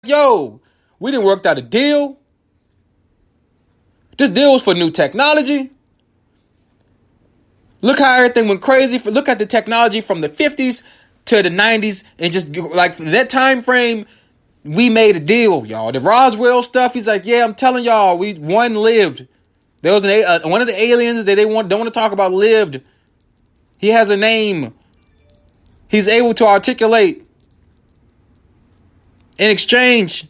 Yo, we done worked out a deal. This deal was for new technology. Look how everything went crazy. Look at the technology from the 50s to the 90s. And just like that time frame, we made a deal, y'all. The Roswell stuff, he's like, yeah, I'm telling y'all, one lived. There was one of the aliens that don't want to talk about lived. He has a name. He's able to articulate in exchange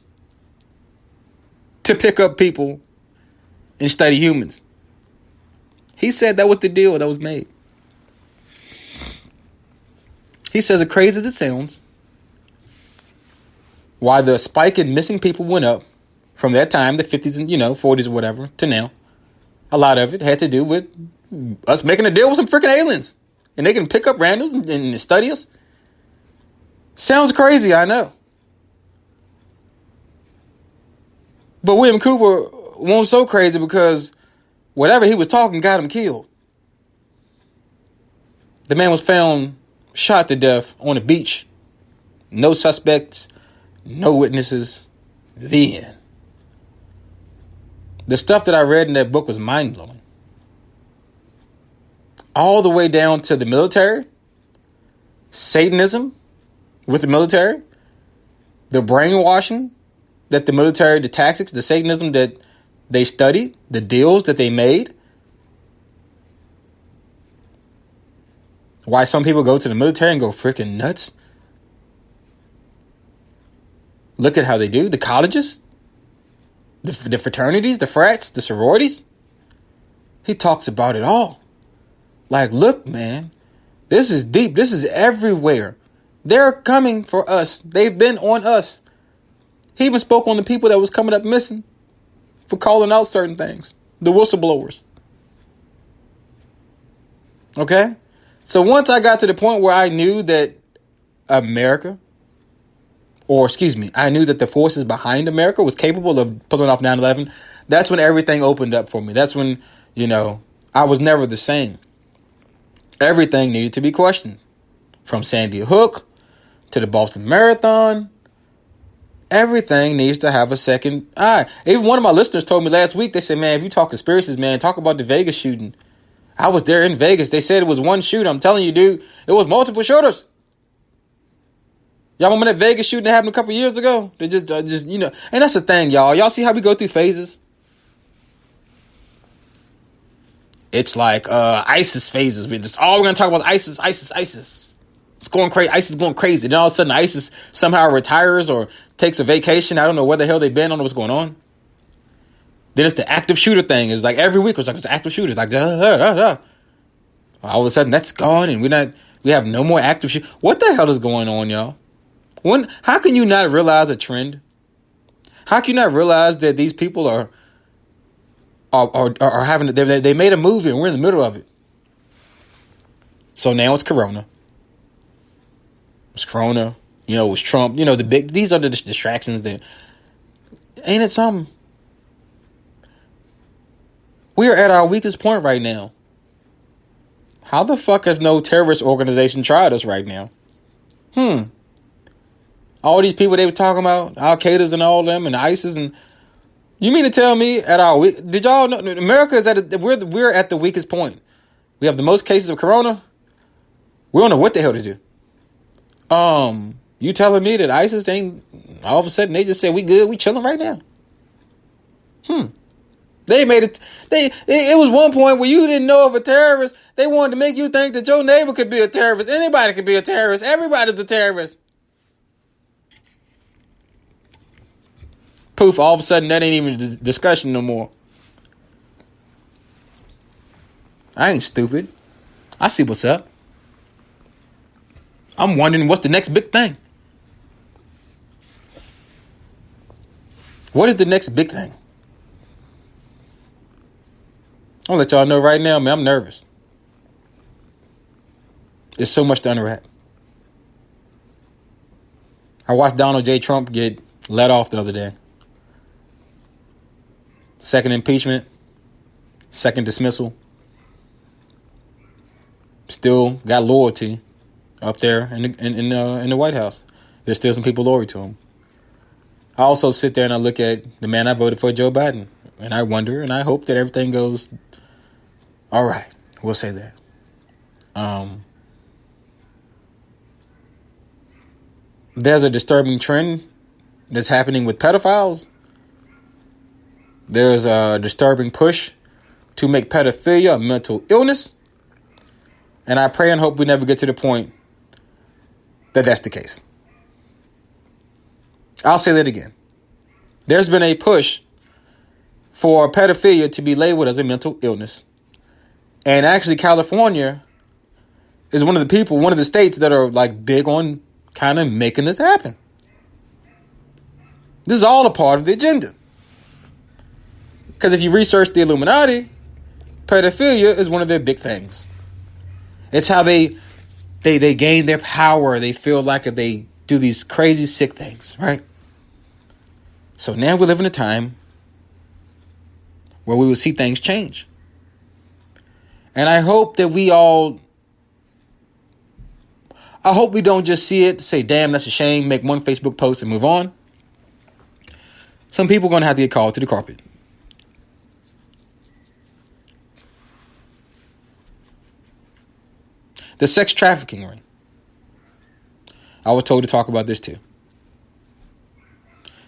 to pick up people and study humans. He said that was the deal that was made. He says, as crazy as it sounds, why the spike in missing people went up from that time, the 50s and 40s or whatever, to now, a lot of it had to do with us making a deal with some freaking aliens. And they can pick up randoms and study us. Sounds crazy, I know. But William Cooper wasn't so crazy because whatever he was talking got him killed. The man was found shot to death on a beach. No suspects, no witnesses. The end. The stuff that I read in that book was mind-blowing. All the way down to the military, Satanism with the military, the brainwashing that the military, the tactics, the Satanism that they studied, the deals that they made. Why some people go to the military and go freaking nuts. Look at how they do. The colleges, the fraternities, the frats, the sororities. He talks about it all. Like, look, man, this is deep. This is everywhere. They're coming for us. They've been on us. He even spoke on the people that was coming up missing for calling out certain things. The whistleblowers. Okay? So once I got to the point where I knew that I knew that the forces behind America was capable of pulling off 9/11, that's when everything opened up for me. That's when, I was never the same. Everything needed to be questioned. From Sandy Hook to the Boston Marathon. Everything needs to have a second eye. Even one of my listeners told me last week, they said, man, if you talk conspiracies, man, talk about the Vegas shooting. I was there in Vegas. They said it was one shooter. I'm telling you, dude, it was multiple shooters. Y'all remember that Vegas shooting that happened a couple years ago? They just, and that's the thing, y'all. Y'all see how we go through phases? It's like ISIS phases. We're going to talk about ISIS. It's going crazy. ISIS is going crazy. Then all of a sudden, ISIS somehow retires or takes a vacation. I don't know where the hell they've been. I don't know what's going on. Then it's the active shooter thing. It's like every week it's an active shooter. Like, all of a sudden, that's gone, and we have no more active shooters. What the hell is going on, y'all? How can you not realize a trend? How can you not realize that these people are having, they made a movie and we're in the middle of it. So now it's Corona. It's Corona. It's Trump. These are the distractions that, ain't it something? We are at our weakest point right now. How the fuck has no terrorist organization tried us right now? All these people they were talking about, Al-Qaeda's and all them and ISIS, and you mean to tell me did y'all know America is we're at the weakest point? We have the most cases of Corona. We don't know what the hell to do. You telling me that ISIS ain't, all of a sudden they just said we good, we chilling right now? They made it. It was one point where you didn't know of a terrorist. They wanted to make you think that your neighbor could be a terrorist. Anybody could be a terrorist. Everybody's a terrorist. Poof, all of a sudden that ain't even a discussion no more. I ain't stupid. I see what's up. I'm wondering what's the next big thing. What is the next big thing? I'll let y'all know right now, man, I'm nervous. There's so much to unwrap. I watched Donald J. Trump get let off the other day. Second impeachment. Second dismissal. Still got loyalty up there in the White House. There's still some people loyal to him. I also sit there and I look at the man I voted for, Joe Biden, and I wonder and I hope that everything goes all right. We'll say that. There's a disturbing trend that's happening with pedophiles. There's a disturbing push to make pedophilia a mental illness. And I pray and hope we never get to the point that that's the case. I'll say that again. There's been a push for pedophilia to be labeled as a mental illness. And actually, California is one of the states that are like big on kind of making this happen. This is all a part of the agenda. Because if you research the Illuminati, pedophilia is one of their big things. It's how they gain their power. They feel like if they do these crazy, sick things, right? So now we live in a time where we will see things change. And I hope that we don't just see it, say, damn, that's a shame, make one Facebook post and move on. Some people are going to have to get called to the carpet. The sex trafficking ring. I was told to talk about this too.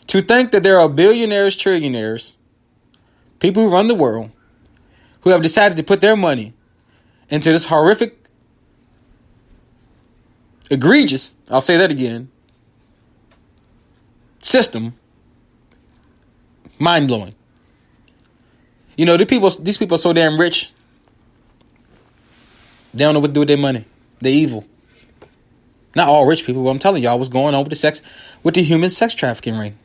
To think that there are billionaires, trillionaires, people who run the world, who have decided to put their money into this horrific, egregious, I'll say that again, system, mind-blowing. You know, these people are so damn rich, they don't know what to do with their money. They're evil. Not all rich people, but I'm telling y'all what's going on with the human sex trafficking ring.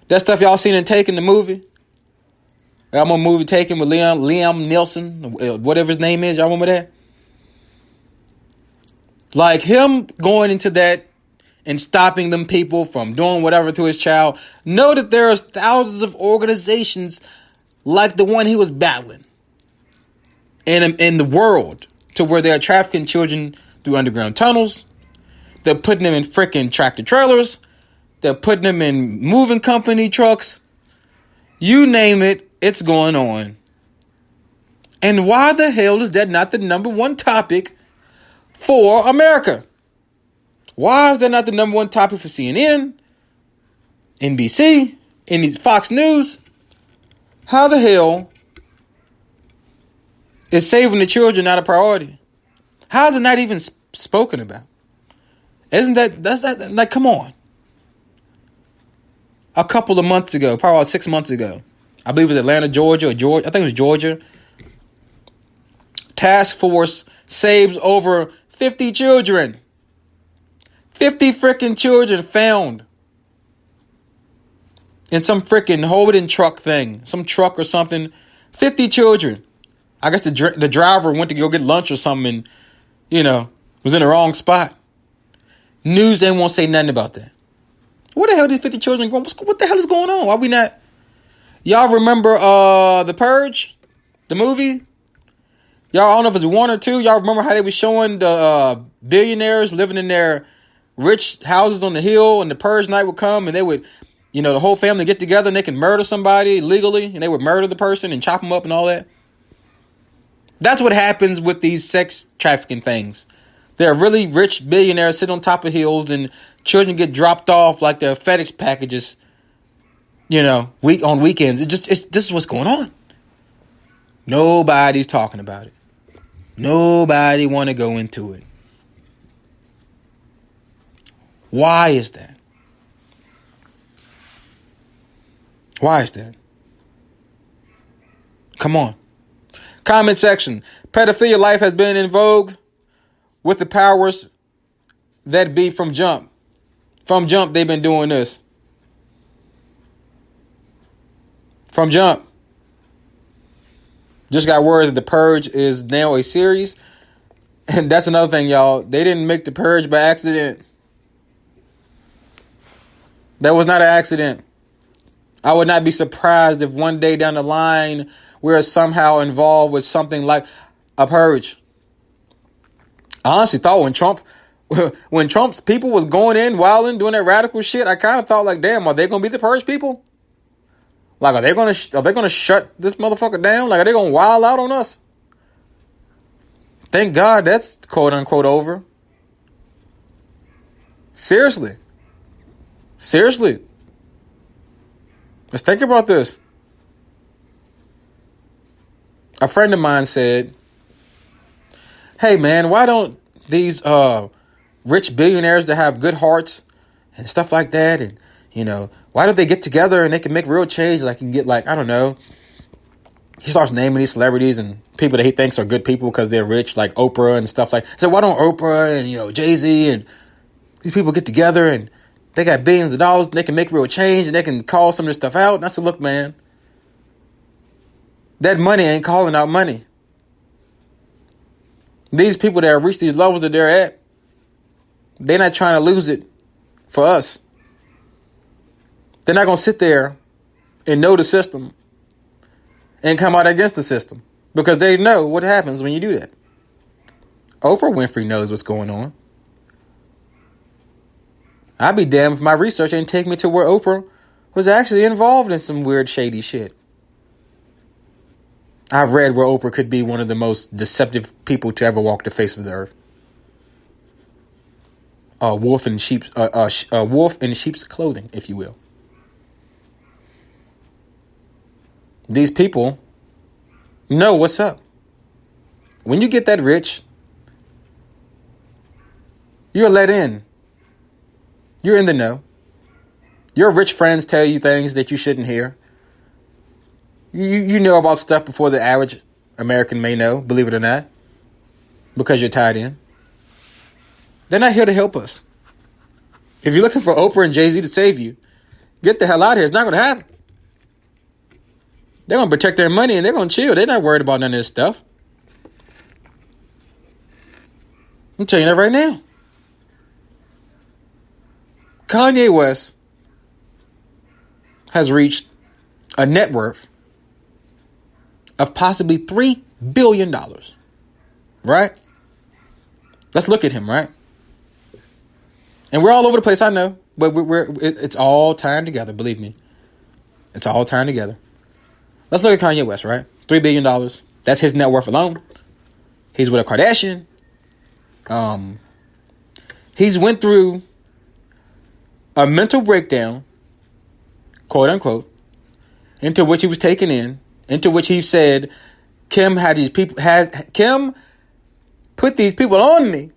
That stuff y'all seen in Taken, the movie. I'm a movie Taken with Liam Neeson, whatever his name is. Y'all remember that? Like him going into that and stopping them people from doing whatever to his child. Know that there are thousands of organizations like the one he was battling in the world, to where they are trafficking children through underground tunnels. They're putting them in freaking tractor trailers. They're putting them in moving company trucks. You name it, it's going on. And why the hell is that not the number one topic for America? Why is that not the number one topic for CNN, NBC, and Fox News? How the hell is saving the children not a priority? How is it not even spoken about? Isn't that's like, come on. A couple of months ago, probably about 6 months ago, I believe it was Atlanta, Georgia, I think it was Georgia. Task force saves over 50 children. 50 freaking children found in some freaking holding truck thing, some truck or something. 50 children. I guess the driver went to go get lunch or something and, was in the wrong spot. News ain't won't say nothing about that. Where the hell did 50 children go? What the hell is going on? Why we not? Y'all remember The Purge? The movie? Y'all, I don't know if it's 1 or 2. Y'all remember how they were showing the billionaires living in their rich houses on the hill, and the purge night would come, and they would, the whole family get together and they can murder somebody legally, and they would murder the person and chop them up and all that. That's what happens with these sex trafficking things. There are really rich billionaires sit on top of hills, and children get dropped off like they're FedEx packages, on weekends. This is what's going on. Nobody's talking about it. Nobody want to go into it. Why is that? Why is that? Come on. Comment section. Pedophilia life has been in vogue with the powers that be from jump. From jump, they've been doing this. From jump. Just got word that The Purge is now a series. And that's another thing, y'all. They didn't make The Purge by accident. That was not an accident. I would not be surprised if one day down the line we're somehow involved with something like a purge. I honestly thought when Trump when Trump's people was going in, wilding, doing that radical shit, I kind of thought like, damn, are they gonna be the purge people? Like, are they gonna shut this motherfucker down? Like, are they gonna wild out on us? Thank God that's quote unquote over. Seriously. Let's think about this. A friend of mine said, hey man, why don't these rich billionaires that have good hearts and stuff like that, and why don't they get together and they can make real change? Like, you can get, like, I don't know. He starts naming these celebrities and people that he thinks are good people because they're rich, like Oprah and stuff like. So why don't Oprah and Jay-Z and these people get together and they got billions of dollars and they can make real change and they can call some of this stuff out? And I said, look, man, that money ain't calling out money. These people that have reached these levels that they're at, they're not trying to lose it for us. They're not going to sit there and know the system and come out against the system because they know what happens when you do that. Oprah Winfrey knows what's going on. I'd be damned if my research ain't take me to where Oprah was actually involved in some weird, shady shit. I've read where Oprah could be one of the most deceptive people to ever walk the face of the earth. Wolf in sheep's clothing, if you will. These people know what's up. When you get that rich, you're let in. You're in the know. Your rich friends tell you things that you shouldn't hear. You know about stuff before the average American may know, believe it or not, because you're tied in. They're not here to help us. If you're looking for Oprah and Jay-Z to save you, get the hell out of here. It's not going to happen. They're going to protect their money and they're going to chill. They're not worried about none of this stuff. I'm telling you that right now. Kanye West has reached a net worth of possibly $3 billion. Right? Let's look at him, right? And we're all over the place, I know. But it's all tying together, believe me. It's all tying together. Let's look at Kanye West, right? $3 billion. That's his net worth alone. He's with a Kardashian. He's went through a mental breakdown, quote unquote, into which he was taken in, into which he said, Kim put these people on me,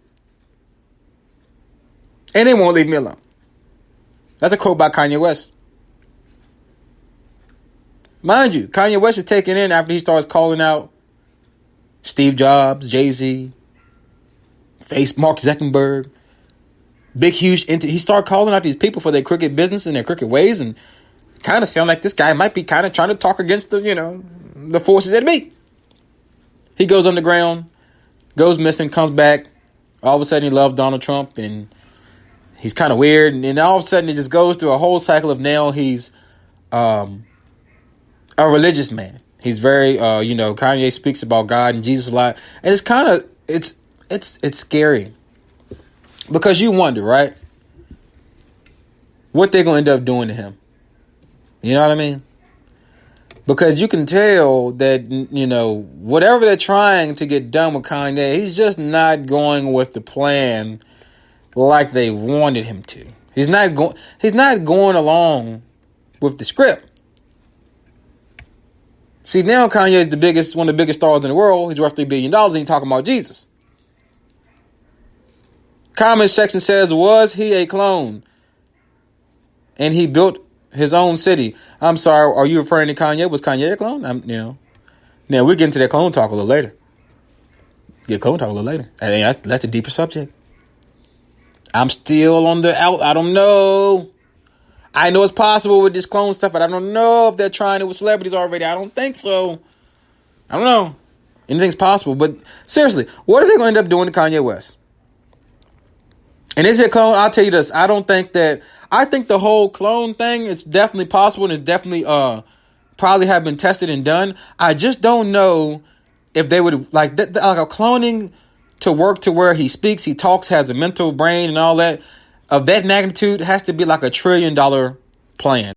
and they won't leave me alone. That's a quote by Kanye West. Mind you, Kanye West is taken in after he starts calling out Steve Jobs, Jay-Z, Mark Zuckerberg, big, huge entity. He started calling out these people for their crooked business and their crooked ways, and kind of sound like this guy might be kind of trying to talk against the forces that be. He goes underground, goes missing, comes back. All of a sudden, he loves Donald Trump, and he's kind of weird. And all of a sudden, it just goes through a whole cycle of now he's a religious man. He's very, Kanye speaks about God and Jesus a lot, and it's kind of it's scary because you wonder, right, what they're going to end up doing to him. You know what I mean? Because you can tell that, whatever they're trying to get done with Kanye, he's just not going with the plan like they wanted him to. He's not going along with the script. See, now Kanye is one of the biggest stars in the world. He's worth $3 billion, and he's talking about Jesus. Comment section says, was he a clone? And he built his own city. I'm sorry, are you referring to Kanye? Was Kanye a clone? Now we'll get into that clone talk a little later. That's a deeper subject. I'm still on the out. I don't know. I know it's possible with this clone stuff, but I don't know if they're trying it with celebrities already. I don't think so. I don't know. Anything's possible. But seriously, what are they going to end up doing to Kanye West? And is it a clone? I'll tell you this. I think the whole clone thing, it's definitely possible, and it's definitely probably have been tested and done. I just don't know if they would like a cloning to work to where he speaks, he talks, has a mental brain and all that, of that magnitude, has to be like $1 trillion plan.